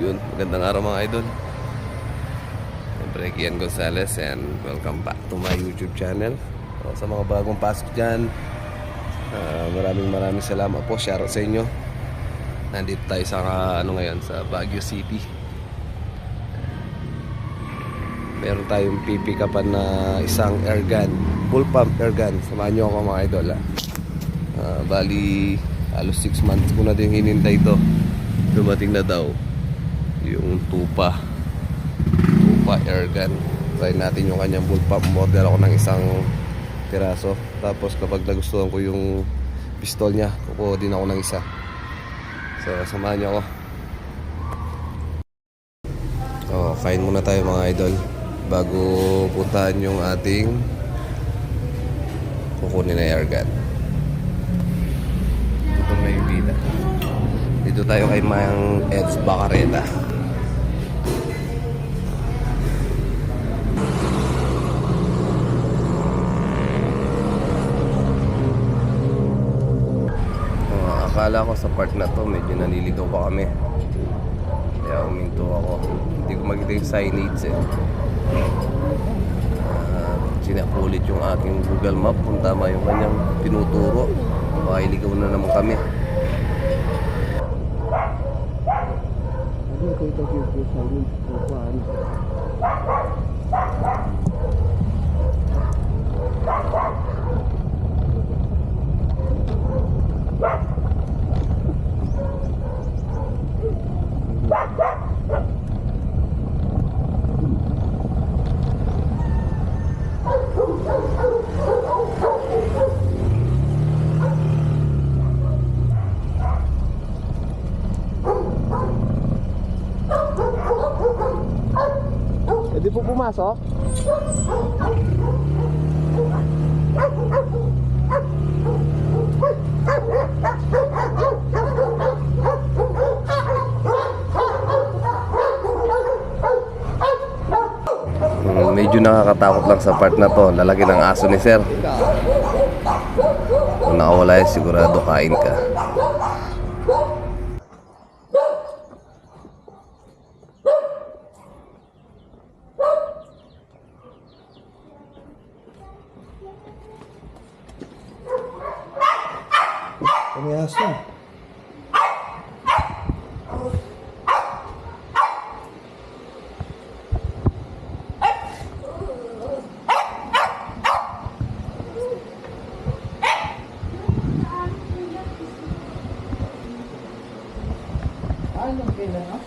yun, magandang araw mga idol. Siyempre, Kian Gonzalez and welcome back to my YouTube channel. Sa mga bagong pasok dyan, maraming salamat po. Shoutout sa inyo. Nandito tayo sa ngayon sa Baguio City. Meron tayong pipikapan na isang airgun, full pump airgun. Samahan nyo ako mga idol. Bali halos 6 months ko na din hinintay ito. Dumating na daw yung Tupa airgun. Try natin yung kanyang full pump. Model ako ng isang piraso. Tapos kapag nagustuhan ko yung pistol niya, kukuha din ako ng isa. So samahan nyo ako. Kain muna tayo mga idol bago puntahan yung ating kukunin na airgun. Ito may bila. Dito tayo kay Mang Eds Bacareta. Akala ko sa part na to medyo naliligaw pa kami, kaya uminto ako. Hindi ko makita yung signage sinakulit yung aking Google Map kung tama yung kanyang tinuturo. Baka iligaw na naman kami. Pwede po pumasok? Medyo nakakatakot lang sa part na to. Lalaki ng aso ni sir. Kung nakawala yun, sigurado kain ka. May aso. Anong kailangan?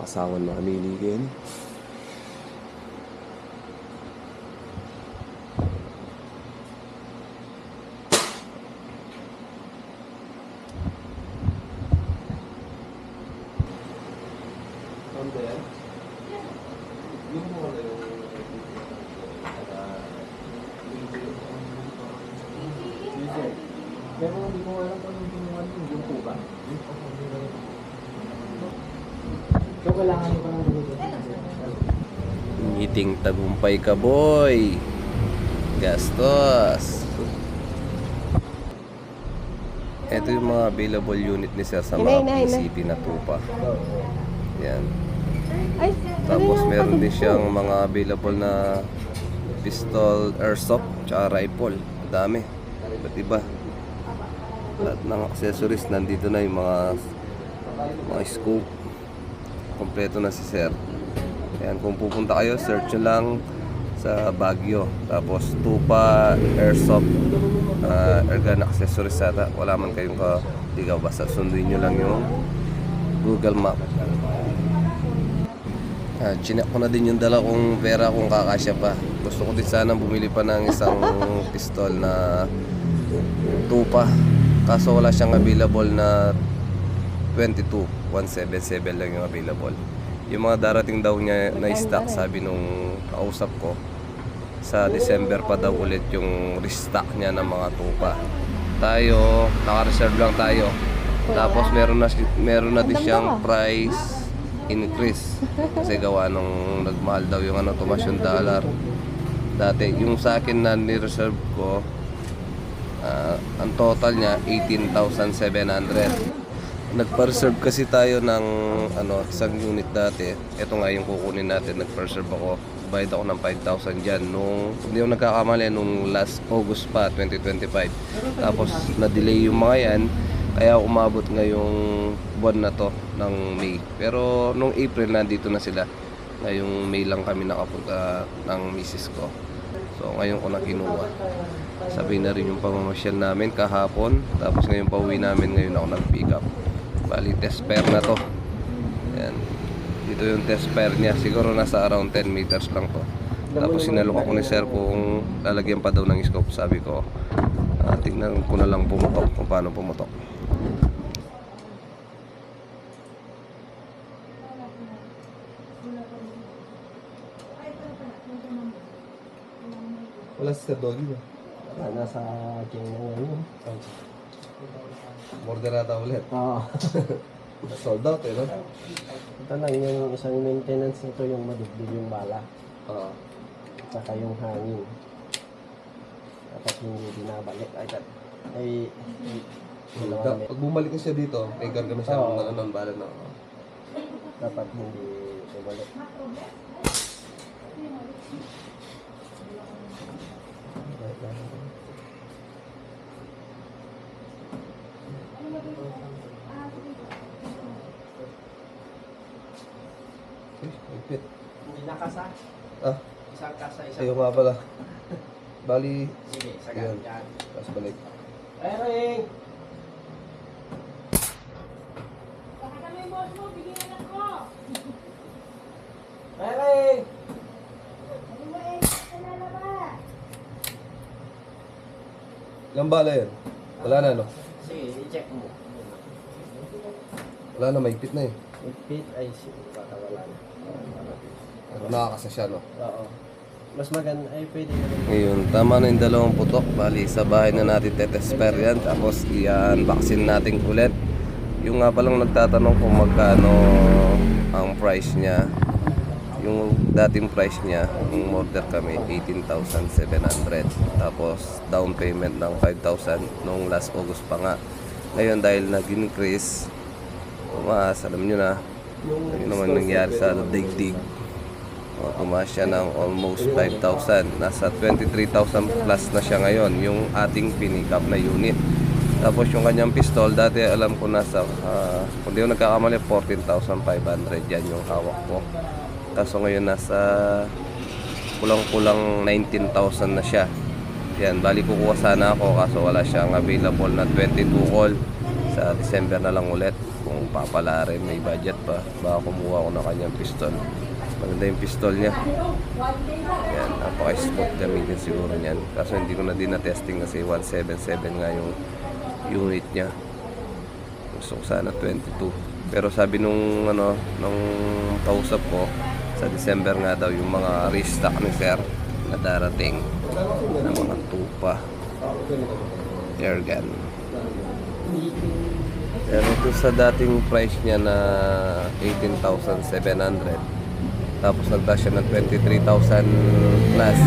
Asawan na kamiligin. Pero hindi ko alam kung yung pinuhan yung po ba? So kailangan nyo pa ng Ngiting tagumpay ka boy. Gastos. Ito yung mga available unit ni sir sa mga PCP na Tupa. Yan. Tapos meron din siyang mga available na pistol, airsoft, tsaka rifle. Dami. Iba't iba. Lahat ng accessories nandito na, yung mga scope. Kompleto na si sir. Ayan, kung pupunta kayo, search nyo lang sa Baguio. Tapos Tupa airsoft airgun accessories ata. Wala man kayong kaligaw, basta sunduin nyo lang yung Google Map. Chinek ko na din yung dala kong pera kung kakasya pa. Gusto ko din sana bumili pa ng isang pistol na Tupa, kaso wala siyang available na 22, 177 lang yung available. Yung mga darating daw niya na stock, sabi nung kausap ko, sa December pa daw ulit yung restock niya ng mga Tupa. Tayo, naka-reserve lang tayo. Tapos meron na din siyang price increase. Kasi gawa nung nagmahal daw yung ano, tumas yung dollar. Dati, yung sa akin na ni-reserve ko, ang total niya 18,700. Nag-reserve kasi tayo ng isang unit dati. Ito nga yung kukunin natin. Nag-reserve ako. Bayad ako ng 5,000 dyan. Nung, hindi ako nagkakamali, nung last August pa, 2025. Tapos, na-delay yung mga yan. Kaya umabot ngayong buwan na to ng May. Pero nung April, nandito na sila. Ngayong May lang kami nakapunta ng misis ko. So, ngayon ko na kinuha. Sabi na rin yung pamamasyal namin kahapon. Tapos ngayon pauwi namin, ngayon ako nag-pick up. Bali, test pair na to. Ayan. Dito yung test pair niya. Siguro nasa around 10 meters lang to. Tapos sinalok ako ni sir kung lalagyan pa daw ng scope. Sabi ko, tignan ko na lang pumutok kung paano pumutok. Wala si Sir Dolly ba? Nasa king na ngayon. Order ata ulit. Oo. Sold out eh, no? Ito lang yung isang maintenance nito, yung madugdug yung bala. Oo. At saka yung hangin. Dapat hindi binabalik. Pag bumalik na siya dito, may garga na siya ng bala na. Dapat hindi bumalik. Ipit. Hindi nakasa. Ah, Isang kasa, ayaw nga pala. Bali, Sige, yan. sagat yan. Tapos balik. Ering! Baka kami boss mo, bigyan na ko. Ering! Ano mo eh, kanala ba? Ilang bala yan? Wala na, no? Sige, i-check mo. Wala na, maigpit na eh. Fit ay baka wala na. Pero nakakasa siya, no? Oo. Mas maganda ay pwede ka rin. Ngayon, tama na yung dalawang putok. Bali, sa bahay na natin tetesper yan. Tapos, i-unboxing natin ulit. Yung nga palang nagtatanong kung magkano ang price niya. Yung dating price niya, yung order kami, 18,700. Tapos, down payment ng 5,000 nung last August pa nga. Ngayon, dahil nag-increase, tumaas, alam nyo na, yun naman nangyari sa daigdig. Tumaas siya ng almost 5,000. Nasa 23,000 plus na siya ngayon, yung ating pinick up na unit. Tapos yung kanyang pistol, dati alam ko nasa, kung di ko nagkakamali, 14,500 yan yung hawak ko. Kaso ngayon nasa kulang-kulang 19,000 na siya. Yan, bali kukuha sana ako kaso wala siyang available na 22 call. Sa December na lang ulit kung papala rin, may budget pa. Baka kumuha ko ng kanyang pistol. Maganda yung pistol niya. Yan, napaka-smooth gamitin siguro niyan. Kaso hindi ko na din na-testing kasi 177 nga yung unit niya. Gusto ko sana 22. Pero sabi nung kausap ko, sa December nga daw yung mga restock ni Sir na darating na mga tupa air gun. Pero ito sa dating price niya na 18,700, tapos nagtaas siya ng 23,000 plus.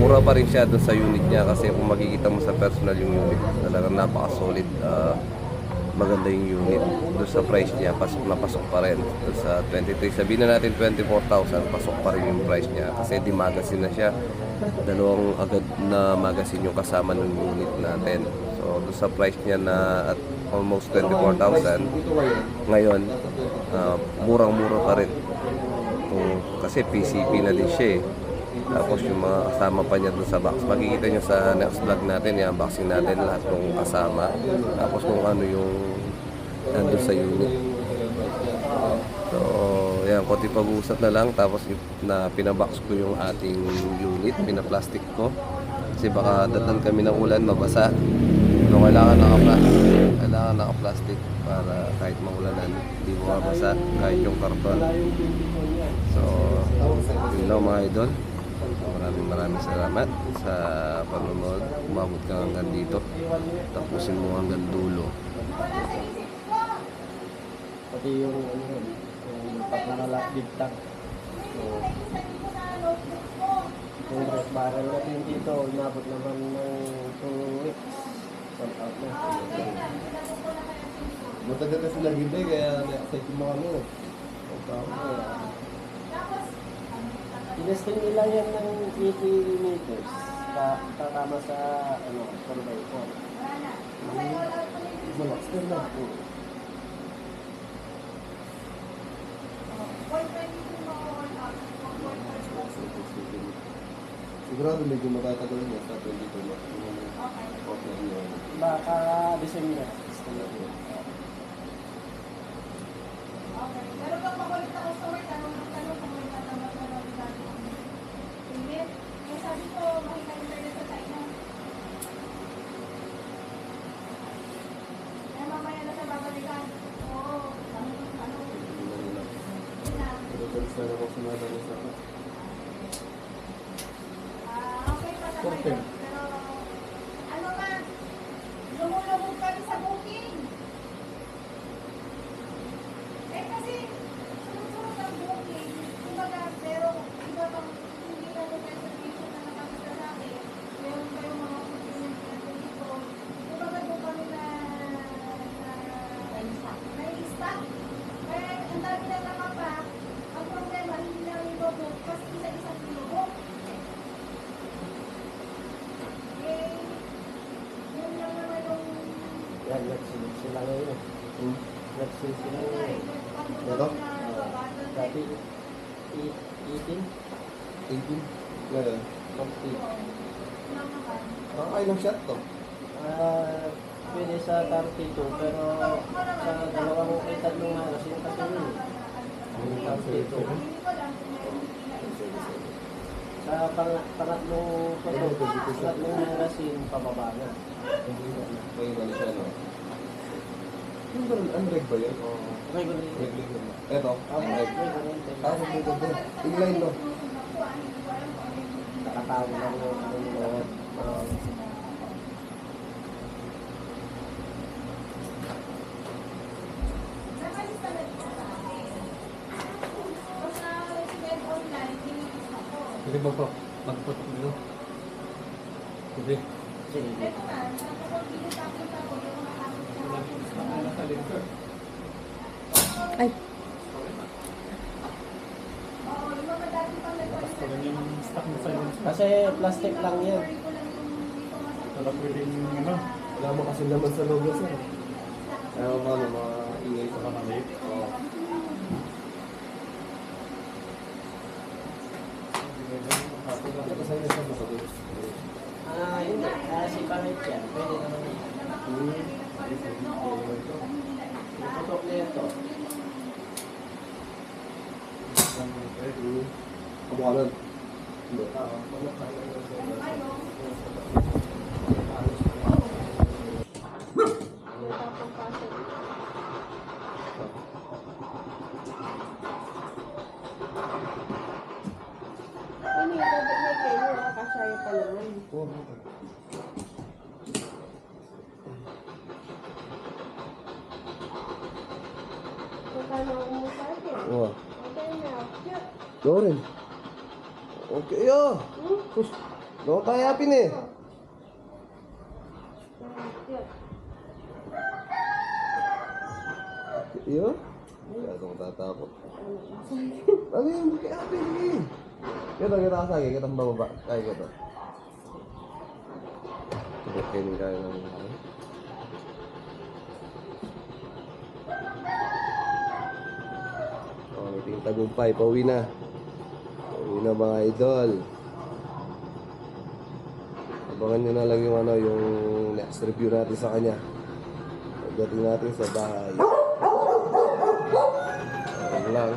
Mura pa rin siya doon sa unit niya kasi kung makikita mo sa personal yung unit, talagang napaka-solid. Maganda yung unit. Doon sa price niya, pasok na pasok pa rin. Doon sa 23, sabihin na natin 24,000, pasok pa rin yung price niya kasi di magazine na siya. Dalawang agad na magazine yung kasama ng unit natin. So doon sa price niya na at almost 24,000 ngayon, murang-mura pa rin. Kasi PCP na din siya eh. Tapos yung mga kasama pa niya dun sa box, makikita nyo sa next vlog natin, i-unboxing natin lahat ng kasama. Tapos kung ano yung nandun sa unit. So yan, konti pag-uusap na lang. Tapos na pinabox ko yung ating unit, pinaplastic ko kasi baka datan kami ng ulan, mabasa. So kailangan naka-plastic para kahit maulanan, hindi mabasa kahit yung karton. So yun lang mga idol. Maraming salamat sa panonood. Umabot ka hanggang dito. Tapusin mo hanggang dulo. Pati yung Pag mga big tank. So, yung rest barrel natin dito, inabot naman ng 2 weeks. Sold out na. Matagal na sila ginde, kaya na-excited mo kami. Tinesting nila yan ng 80 meters. Tatama sa, ano, 4x4. Malaster na. Sigurado medyo matatagal niya sa 22 na. Okay. Baka December. Pero pag makulit ako sa work, tanong kung may tatanggap na lang dati ng payment. Eh, sabi ko, makita internet sa China. Kaya mamaya na siya babalikan. Oo, ano. Yun na. Pero sana ako sumada na sa Okay pa sa Okay. ngayon. Pero, ano ka, lumulubog kami sa booking. Eh kasi, sunod-sunod ang booking. Kumbaga, pero iba pang hindi na yung reservation na nakakita sa akin. Meron pa yung mga booking na dito. Kumbaga, doon kami na stock. Kaya, ang dami na nakapack. Ang problema, hindi na yung book kasi isa-isang pinubok. Eh, yun lang naman yung Yan, nagsilip sila ngayon. Nagsilip sila ngayon. Ito? Dati, 18, 18. Ngayon. 40. Ay, lang shot to. Pwede sa 32, pero sa dalawang tatlong halos yung kasi yun. Yung 32. Sa pangatlong harasin, pababa na. May ano siya, no? Yung ba, unreg ba yun? Okay, good. Reg naman. Eto, unreg. Okay, May ganda. Inline, no? nakatawa lang yung ano nila. Pwede ba po? Magputok dito. Pwede. Sige. Ay, Kasi plastic lang yan. Wala mo kasi naman sa loob sir. Kaya mga ingay sa kamali. Oo. Kasi na siya masagot. Hindi. Si pangit yan. Pwede naman yan. Putok na ito. Kabukalan. Ano yung dapat na kayo? Nakasaya pa naman. Magkano ang umusahin? Oo. Okay na. Cute. Loren. Okay, ah. Sus. Doon tayo yapin eh. Cute. Iyo? Kaya itong tatakot. Ano yun? Kaya yapin eh. Kita kasagi. Kita bababa. Kaya kita. Tubukin kaya ng ano. Meeting tagumpay, pauwi na. Pauwi na mga idol. Abangan nyo na lang yung ano, yung next review natin sa kanya. Pagdating natin sa bahay. Ayun lang.